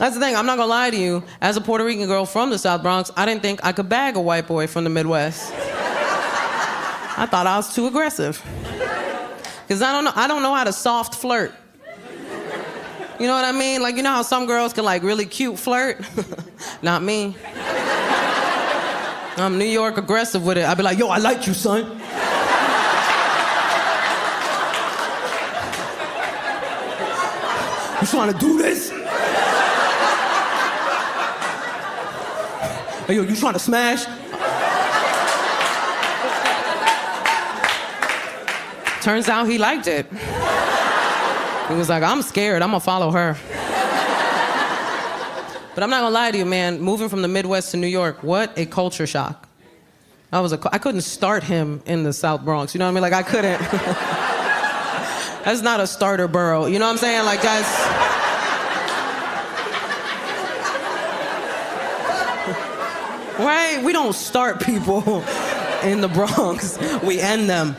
That's the thing, I'm not gonna lie to you. As a Puerto Rican girl from the South Bronx, I didn't think I could bag a white boy from the Midwest. I thought I was too aggressive. Because I don't know how to soft flirt. You know what I mean? Like, you know how some girls can like really cute flirt? Not me. I'm New York aggressive with it. I'd be like, yo, I like you, son. You trying to do this? Hey, yo, you trying to smash? Turns out he liked it. He was like, I'm scared, I'm gonna follow her. But I'm not gonna lie to you, man, moving from the Midwest to New York, what a culture shock. I couldn't start him in the South Bronx, you know what I mean? Like, I couldn't. That's not a starter borough, you know what I'm saying? Like, that's... Right? We don't start people in the Bronx, we end them.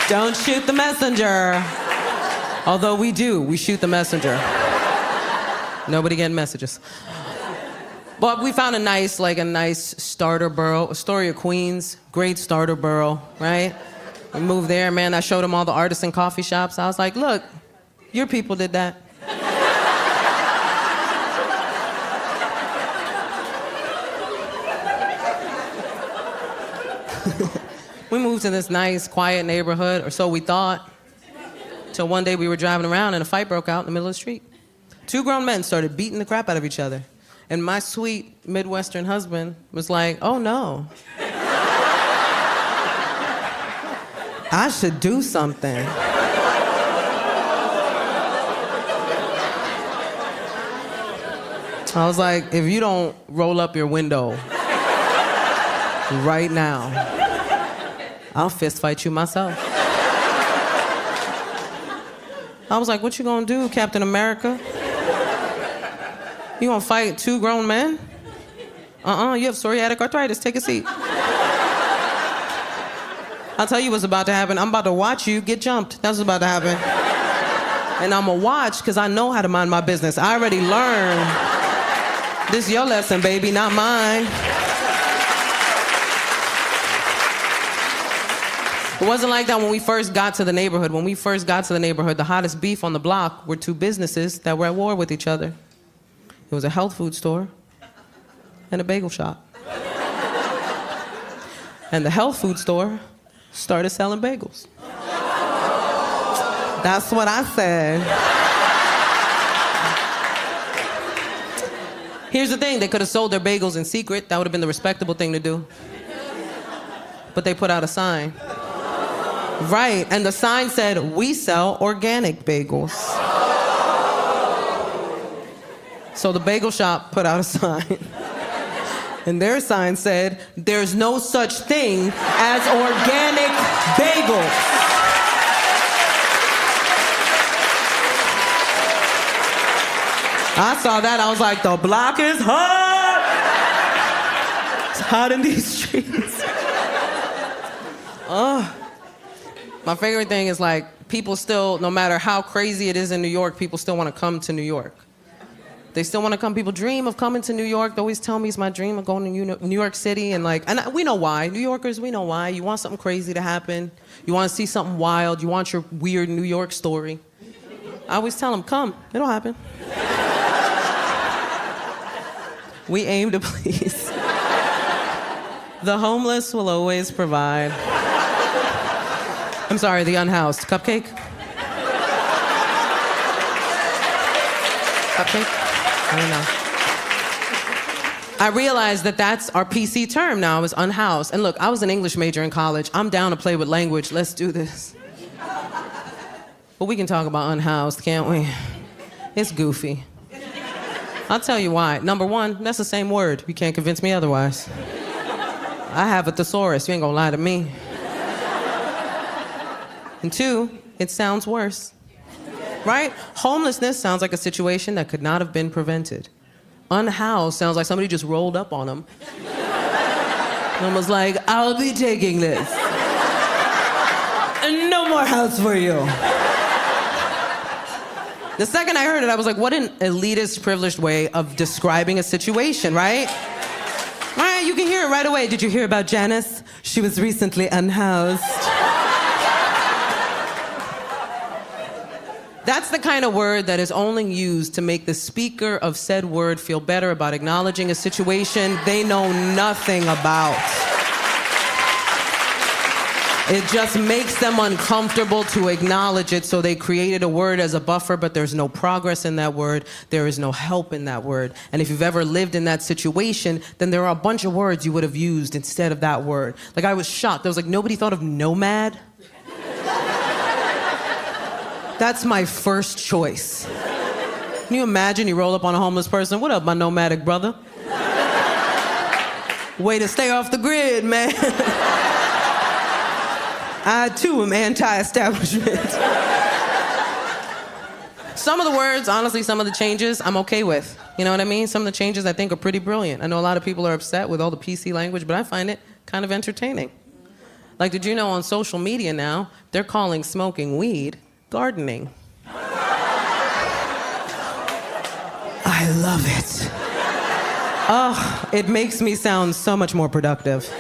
Don't shoot the messenger. Although we do, we shoot the messenger. Nobody getting messages. But we found a nice starter borough, Astoria, Queens, great starter borough, right? We moved there, man, I showed him all the artisan coffee shops. I was like, look, your people did that. We moved to this nice, quiet neighborhood, or so we thought, till one day we were driving around and a fight broke out in the middle of the street. 2 grown men started beating the crap out of each other. And my sweet Midwestern husband was like, oh no. I should do something. I was like, if you don't roll up your window right now, I'll fist fight you myself. I was like, what you gonna do, Captain America? You gonna fight 2 grown men? You have psoriatic arthritis, take a seat. I'll tell you what's about to happen. I'm about to watch you get jumped. That's what's about to happen. And I'm gonna watch, because I know how to mind my business. I already learned. This is your lesson, baby, not mine. It wasn't like that when we first got to the neighborhood. When we first got to the neighborhood, the hottest beef on the block were 2 businesses that were at war with each other. It was a health food store and a bagel shop. And the health food store started selling bagels. That's what I said. Here's the thing, they could have sold their bagels in secret. That would have been the respectable thing to do. But they put out a sign. Right, and the sign said, we sell organic bagels. So the bagel shop put out a sign. And their sign said, there's no such thing as organic bagels. I saw that, I was like, the block is hot! It's hot in these streets. My favorite thing is like, people still, no matter how crazy it is in New York, people still want to come to New York. They still want to come. People dream of coming to New York. They always tell me it's my dream of going to New York City. And we know why. New Yorkers, we know why. You want something crazy to happen. You want to see something wild. You want your weird New York story. I always tell them, come. It'll happen. We aim to please. The homeless will always provide. I'm sorry, the unhoused. Cupcake? Cupcake? I don't know. I realized that that's our PC term now, is unhoused. And look, I was an English major in college. I'm down to play with language. Let's do this. But we can talk about unhoused, can't we? It's goofy. I'll tell you why. Number one, that's the same word. You can't convince me otherwise. I have a thesaurus. You ain't gonna lie to me. And 2, it sounds worse. Right? Homelessness sounds like a situation that could not have been prevented. Unhoused sounds like somebody just rolled up on them and was like, I'll be taking this. And no more house for you. The second I heard it, I was like, what an elitist, privileged way of describing a situation, right? Right, you can hear it right away. Did you hear about Janice? She was recently unhoused. That's the kind of word that is only used to make the speaker of said word feel better about acknowledging a situation they know nothing about. It just makes them uncomfortable to acknowledge it, so they created a word as a buffer, but there's no progress in that word. There is no help in that word. And if you've ever lived in that situation, then there are a bunch of words you would have used instead of that word. Like, I was shocked. I was like, nobody thought of nomad? That's my first choice. Can you imagine you roll up on a homeless person? What up, my nomadic brother? Way to stay off the grid, man. I, too, am anti-establishment. Some of the words, honestly, some of the changes, I'm okay with. You know what I mean? Some of the changes I think are pretty brilliant. I know a lot of people are upset with all the PC language, but I find it kind of entertaining. Like, did you know on social media now, they're calling smoking weed gardening? I love it. Oh, it makes me sound so much more productive.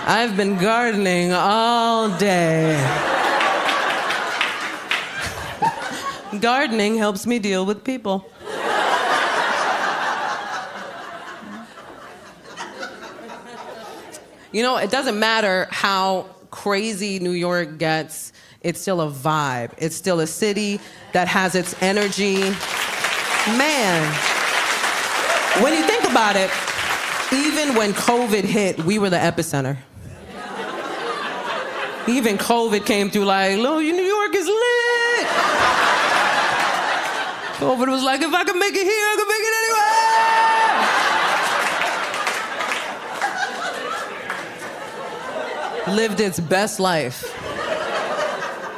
I've been gardening all day. Gardening helps me deal with people. You know, it doesn't matter how crazy New York gets, it's still a vibe. It's still a city that has its energy. Man, when you think about it, even when COVID hit, we were the epicenter. Even COVID came through like, New York is lit. COVID was like, if I can make it here, I can make it anywhere. Lived its best life.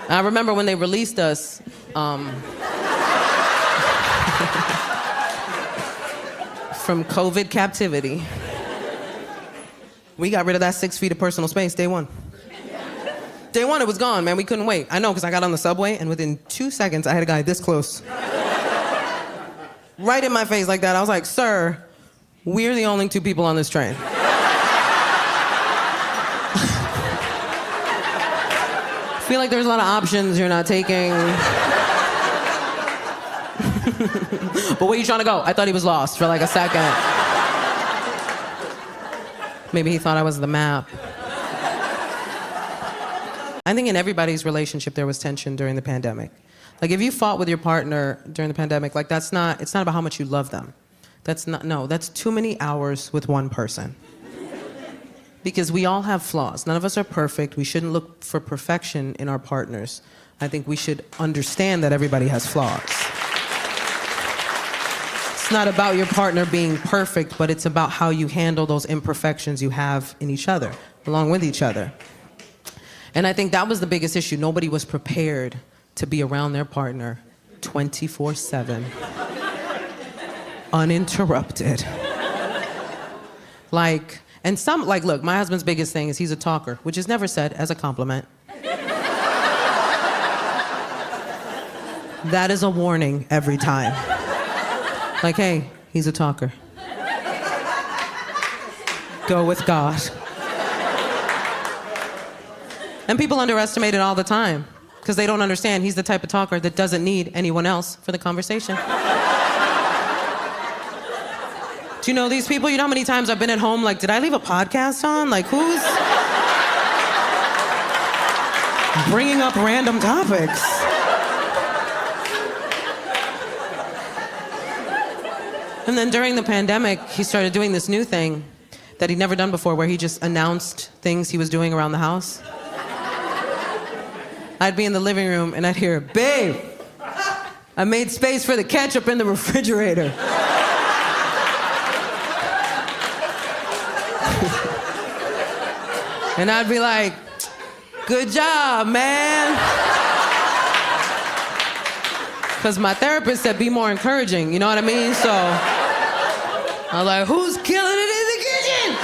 I remember when they released us, from COVID captivity. We got rid of that 6 feet of personal space day one. Day one, it was gone, man. We couldn't wait. I know, because I got on the subway, and within 2 seconds, I had a guy this close. Right in my face like that. I was like, sir, we're the only 2 people on this train. I feel like there's a lot of options you're not taking. But where you trying to go? I thought he was lost for like a second. Maybe he thought I was the map. I think in everybody's relationship there was tension during the pandemic. Like, if you fought with your partner during the pandemic, like, it's not about how much you love them. That's too many hours with one person. Because we all have flaws. None of us are perfect. We shouldn't look for perfection in our partners. I think we should understand that everybody has flaws. It's not about your partner being perfect, but it's about how you handle those imperfections you have in each other, along with each other. And I think that was the biggest issue. Nobody was prepared to be around their partner 24/7, uninterrupted. Look, my husband's biggest thing is he's a talker, which is never said as a compliment. That is a warning every time. Like, hey, he's a talker. Go with God. And people underestimate it all the time because they don't understand he's the type of talker that doesn't need anyone else for the conversation. Do you know these people? You know how many times I've been at home like, did I leave a podcast on? Like, who's bringing up random topics? And then during the pandemic, he started doing this new thing that he'd never done before, where he just announced things he was doing around the house. I'd be in the living room and I'd hear, babe, I made space for the ketchup in the refrigerator. And I'd be like, good job, man. Because my therapist said be more encouraging, you know what I mean? So I was like, who's killing it in the kitchen?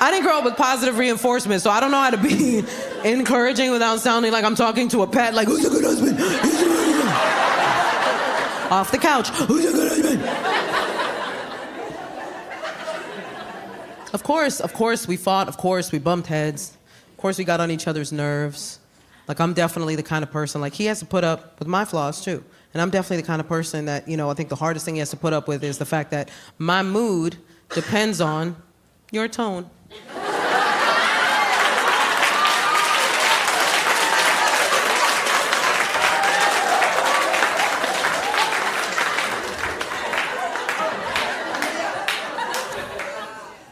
I didn't grow up with positive reinforcement, so I don't know how to be encouraging without sounding like I'm talking to a pet, like, who's a good husband? Who's a good husband? Off the couch, who's a good husband? Of course, we fought. Of course, we bumped heads. Of course, we got on each other's nerves. Like, I'm definitely the kind of person, like, he has to put up with my flaws, too. And I'm definitely the kind of person that, I think the hardest thing he has to put up with is the fact that my mood depends on your tone.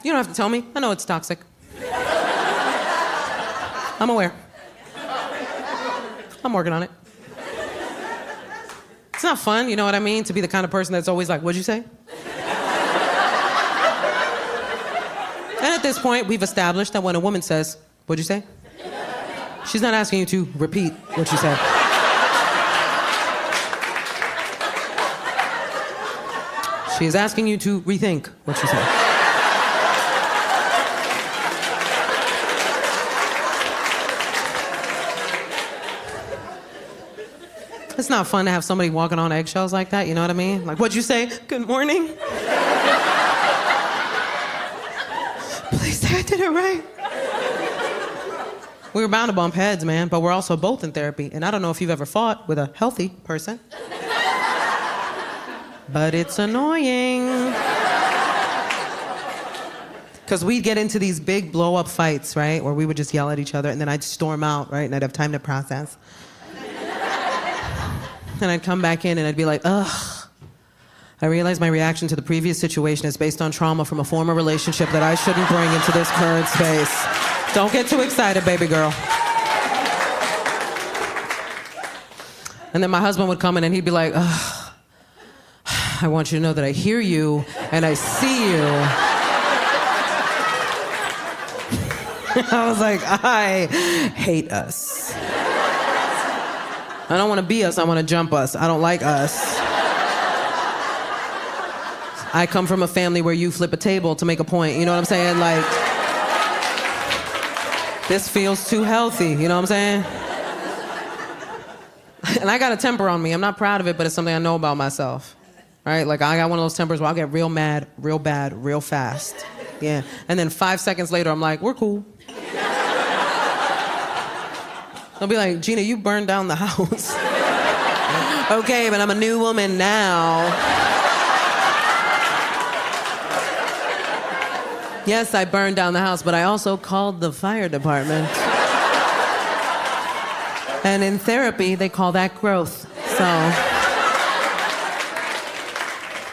You don't have to tell me. I know it's toxic. I'm aware. I'm working on it. It's not fun, you know what I mean? To be the kind of person that's always like, what'd you say? And at this point, we've established that when a woman says, what'd you say? She's not asking you to repeat what you said. She is asking you to rethink what you said. It's not fun to have somebody walking on eggshells like that, you know what I mean? Like, what'd you say? Good morning? Please say I did it right. We were bound to bump heads, man, but we're also both in therapy. And I don't know if you've ever fought with a healthy person. But it's annoying. Because we'd get into these big blow-up fights, right? Where we would just yell at each other, and then I'd storm out, right? And I'd have time to process. And I'd come back in and I'd be like, ugh. I realize my reaction to the previous situation is based on trauma from a former relationship that I shouldn't bring into this current space. Don't get too excited, baby girl. And then my husband would come in and he'd be like, ugh. I want you to know that I hear you and I see you. I was like, I hate us. I don't want to be us, I want to jump us. I don't like us. I come from a family where you flip a table to make a point, you know what I'm saying? Like, this feels too healthy, you know what I'm saying? And I got a temper on me. I'm not proud of it, but it's something I know about myself, right? Like, I got one of those tempers where I'll get real mad, real bad, real fast. Yeah. And then 5 seconds later, I'm like, we're cool. They'll be like, Gina, you burned down the house. Okay, but I'm a new woman now. Yes, I burned down the house, but I also called the fire department. And in therapy, they call that growth. So,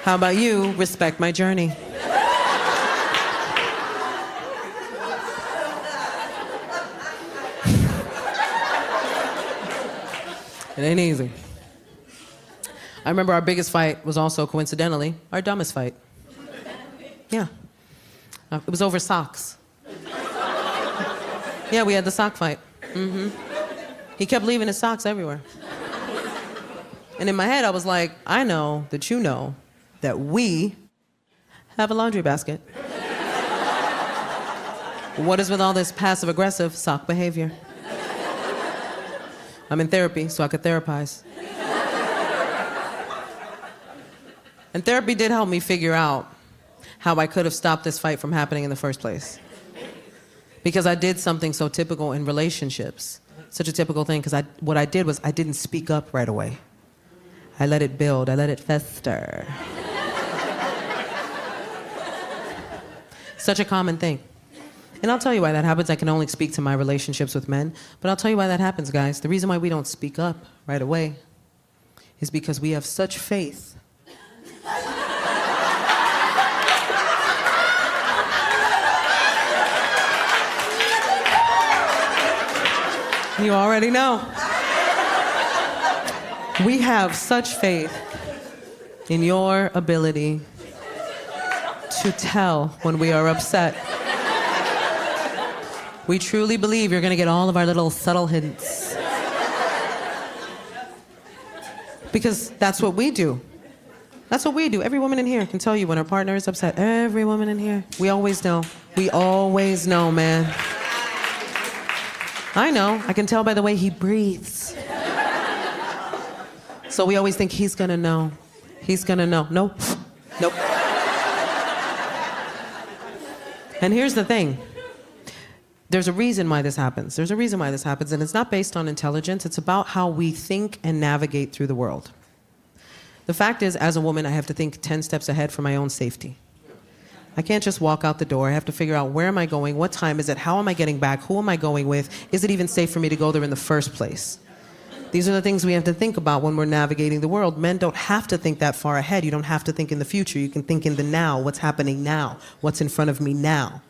how about you respect my journey? It ain't easy. I remember our biggest fight was also, coincidentally, our dumbest fight. Yeah. It was over socks. Yeah, we had the sock fight. Mm-hmm. He kept leaving his socks everywhere. And in my head, I was like, I know that you know that we have a laundry basket. What is with all this passive-aggressive sock behavior? I'm in therapy, so I could therapize. And therapy did help me figure out how I could have stopped this fight from happening in the first place. Because I did something so typical in relationships. Such a typical thing, because what I did was I didn't speak up right away. I let it build, I let it fester. Such a common thing. And I'll tell you why that happens. I can only speak to my relationships with men, but I'll tell you why that happens, guys. The reason why we don't speak up right away is because we have such faith. You already know. We have such faith in your ability to tell when we are upset. We truly believe you're gonna get all of our little subtle hints. Because that's what we do. That's what we do. Every woman in here can tell you when her partner is upset. Every woman in here. We always know. We always know, man. I know. I can tell by the way he breathes. So we always think he's gonna know. He's gonna know. Nope. Nope. And here's the thing. There's a reason why this happens. There's a reason why this happens, and it's not based on intelligence. It's about how we think and navigate through the world. The fact is, as a woman, I have to think 10 steps ahead for my own safety. I can't just walk out the door. I have to figure out where am I going, what time is it, how am I getting back, who am I going with, is it even safe for me to go there in the first place? These are the things we have to think about when we're navigating the world. Men don't have to think that far ahead. You don't have to think in the future. You can think in the now, what's happening now, what's in front of me now.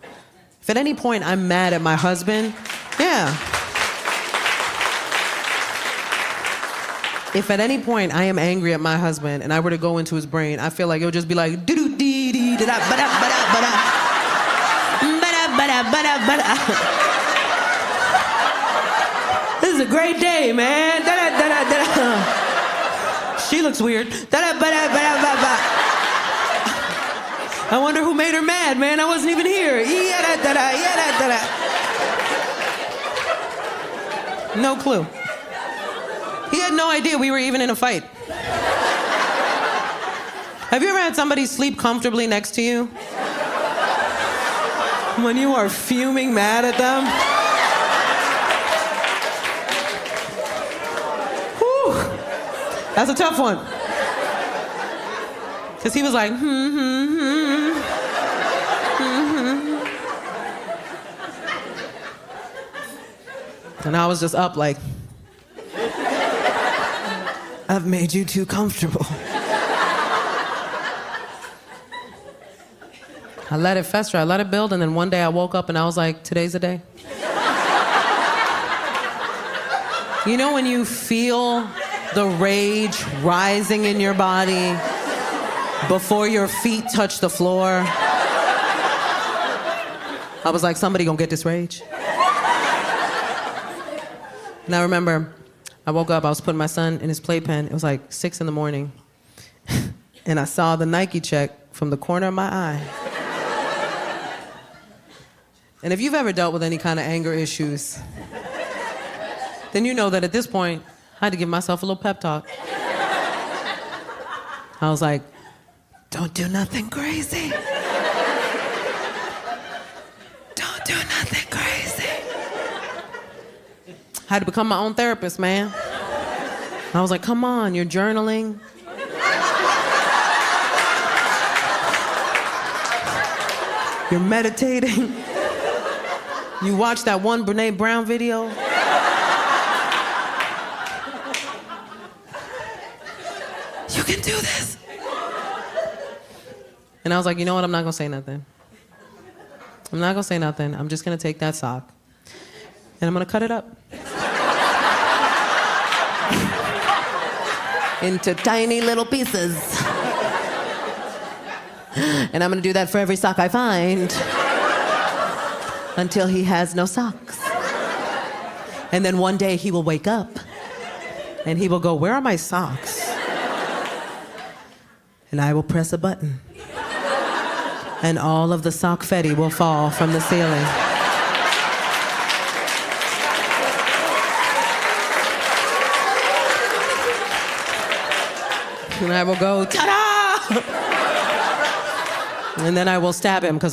If at any point I'm mad at my husband, yeah. If at any point I am angry at my husband and I were to go into his brain, I feel like it would just be like, do-do-dee-dee-da-da, ba-da-ba-da-ba-da, ba-da-ba-da-ba-da-ba-da. This is a great day, man. Da-da-da-da-da. She looks weird. Da-da-ba-da-ba-da-ba-da. I wonder who made her mad, man. I wasn't even here. Yeah-da-da-da, yeah-da-da-da. No clue. He had no idea we were even in a fight. Have you ever had somebody sleep comfortably next to you? When you are fuming mad at them? Whew. That's a tough one. Because he was like, And I was just up like, I've made you too comfortable. I let it fester, I let it build, and then one day I woke up and I was like, today's the day. You know when you feel the rage rising in your body before your feet touch the floor? I was like, somebody gonna get this rage. And I remember, I woke up, I was putting my son in his playpen. It was like 6 a.m. And I saw the Nike check from the corner of my eye. And if you've ever dealt with any kind of anger issues, then you know that at this point, I had to give myself a little pep talk. I was like, don't do nothing crazy. Don't do nothing crazy. I had to become my own therapist, man. I was like, come on, you're journaling. You're meditating. You watched that one Brene Brown video. You can do this. And I was like, you know what? I'm not gonna say nothing. I'm not gonna say nothing. I'm just gonna take that sock and I'm gonna cut it up into tiny little pieces. And I'm gonna do that for every sock I find until he has no socks. And then one day he will wake up and he will go, where are my socks? And I will press a button and all of the sockfetti will fall from the ceiling. And I will go, ta-da! And then I will stab him because